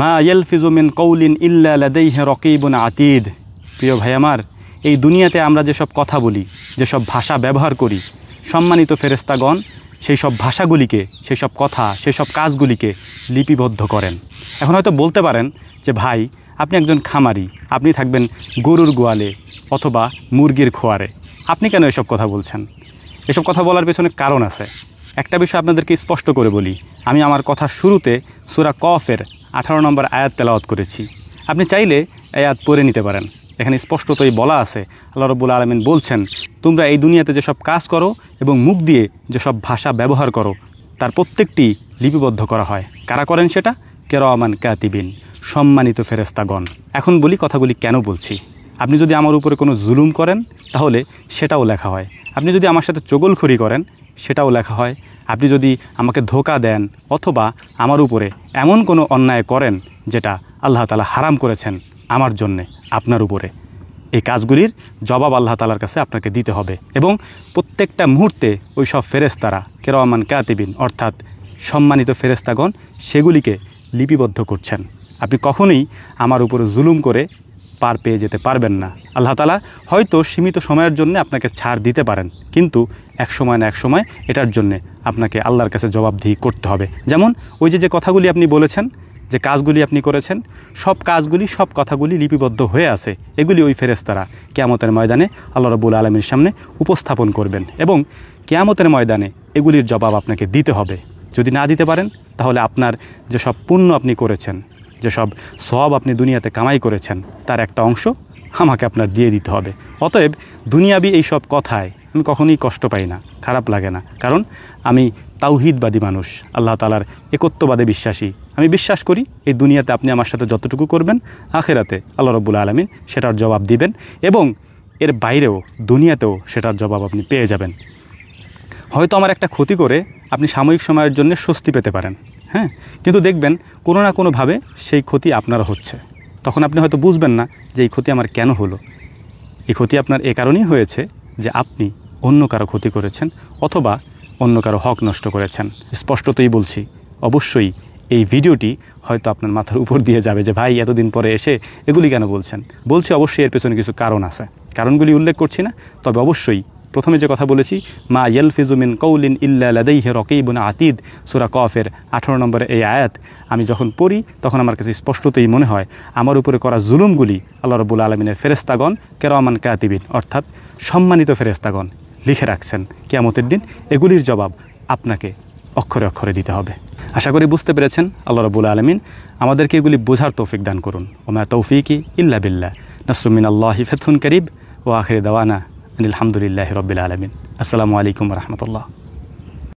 মা ইয়ালফিজু মিন কওলিন ইল্লা লাদাইহি রাকিবুন আতীদ। প্রিয় ভাই আমার, এই দুনিয়াতে আমরা যেসব কথা বলি, যেসব ভাষা ব্যবহার করি, সম্মানিত ফেরেশতাগণ সেই সব ভাষাগুলিকে, সেই সব কথা, সেই সব কাজগুলিকে লিপিবদ্ধ করেন। এখন হয়তো বলতে পারেন যে ভাই, আপনি একজন খামারি, আপনি থাকবেন গরুর গোয়ালে অথবা মুরগির খোয়ারে, আপনি কেন এসব কথা বলছেন? এসব কথা বলার পেছনে কারণ আছে। একটা বিষয় আপনাদেরকে স্পষ্ট করে বলি, আমি আমার কথা শুরুতে সূরা কফের 18 নম্বর আয়াত তেলাওয়াত করেছি। আপনি চাইলে আয়াত পড়ে নিতে পারেন। এখানে স্পষ্টতই বলা আছে, আল্লাহ রাব্বুল আলামিন বলছেন, তোমরা এই দুনিয়াতে যেসব কাজ করো এবং মুখ দিয়ে যেসব ভাষা ব্যবহার করো তার প্রত্যেকটি লিপিবদ্ধ করা হয়। কারা করেন সেটা? কিরামান কাতিবিন, সম্মানিত ফেরেশতাগণ। এখন বলি কথাগুলি কেন বলছি। আপনি যদি আমার উপরে কোনো জুলুম করেন তাহলে সেটাও লেখা হয়। আপনি যদি আমার সাথে চগলখড়ি করেন সেটাও লেখা হয়। আপনি যদি আমাকে ধোঁকা দেন অথবা আমার উপরে এমন কোনো অন্যায় করেন যেটা আল্লাহ তাআলা হারাম করেছেন আমার জন্যে, আপনার উপরে, এই কাজগুলির জবাব আল্লাহ তাআলার কাছে আপনাকে দিতে হবে। এবং প্রত্যেকটা মুহূর্তে ওই সব ফেরেশতারা কিরামান কাতিবিন অর্থাৎ সম্মানিত ফেরেশতাগণ সেগুলিকে লিপিবদ্ধ করছেন। আপনি কখনোই আমার উপরে জুলুম করে পার পেয়ে যেতে পারবেন না। আল্লাহ তাআলা হয়তো সীমিত সময়ের জন্য আপনাকে ছাড় দিতে পারেন, কিন্তু এক সময় না এক সময় এটার জন্যে আপনাকে আল্লাহর কাছে জবাবদিহি করতে হবে। যেমন ওই যে কথাগুলি আপনি বলেছেন, যে কাজগুলি আপনি করেছেন, সব কাজগুলি, সব কথাগুলি লিপিবদ্ধ হয়ে আছে। এগুলি ওই ফেরেশতারা কিয়ামতের ময়দানে আল্লাহ রাব্বুল আলামিনের সামনে উপস্থাপন করবেন এবং কিয়ামতের ময়দানে এগুলির জবাব আপনাকে দিতে হবে। যদি না দিতে পারেন তাহলে আপনার যেসব পুণ্য আপনি করেছেন, যেসব সওয়াব আপনি দুনিয়াতে কামাই করেছেন তার একটা অংশ আমাকে আপনার দিয়ে দিতে হবে। অতএব দুনিয়াবি এই সব কথায় আমি কখনোই কষ্ট পাই না, খারাপ লাগে না, কারণ আমি তাওহীদবাদী মানুষ, আল্লাহ তাআলার একত্ববাদে বিশ্বাসী। আমি বিশ্বাস করি এই দুনিয়াতে আপনি আমার সাথে যতটুকু করবেন, আখিরাতে আল্লাহ রাব্বুল আলামিন সেটার জবাব দিবেন এবং এর বাইরেও দুনিয়াতেও সেটার জবাব আপনি পেয়ে যাবেন। হয়তো আমার একটা ক্ষতি করে আপনি সাময়িক সময়ের জন্য স্বস্তি পেতে পারেন, হ্যাঁ, কিন্তু দেখবেন কোনো না কোনোভাবে সেই ক্ষতি আপনারও হচ্ছে। তখন আপনি হয়তো বুঝবেন না যে এই ক্ষতি আমার কেন হলো। এই ক্ষতি আপনার এ কারণেই হয়েছে যে আপনি অন্য কারো ক্ষতি করেছেন অথবা অন্য কারো হক নষ্ট করেছেন। স্পষ্টতই বলছি, অবশ্যই এই ভিডিওটি হয়তো আপনার মাথার উপর দিয়ে যাবে যে ভাই এতদিন পরে এসে এগুলি কেন বলছেন। বলছি অবশ্যই এর পেছনে কিছু কারণ আছে, কারণগুলি উল্লেখ করছি না, তবে অবশ্যই প্রথমে যে কথা বলেছি, মা ইয়ালফিজু মিন কওলিন ইল্লা লাদাইহি রাকিবুন আতীদ, সূরা কফের 18 নম্বরে এই আয়াত আমি যখন পড়ি তখন আমার কাছে স্পষ্টতই মনে হয় আমার উপরে করা জুলুমগুলি আল্লাহ রাব্বুল আলামিনের ফেরেশতাগণ কিরামান কাতিবিন অর্থাৎ সম্মানিত ফেরেশতাগণ লিখে রাখছেন। কিয়ামতের দিন এগুলির জবাব আপনাকে অক্ষরে অক্ষরে দিতে হবে। আশা করি বুঝতে পেরেছেন। আল্লাহ রাব্বুল আলামিন আমাদেরকে এগুলি বোঝার তৌফিক দান করুন। ওমা তৌফিকি ইল্লা বিল্লাহ, নাসরুম মিনাল্লাহি ফাতহুন কারীব, ওয়া আখিরু দাওয়ানা আলহামদুলিল্লাহি রাব্বিল আলামিন। আসসালামু আলাইকুম ওয়া রাহমাতুল্লাহ।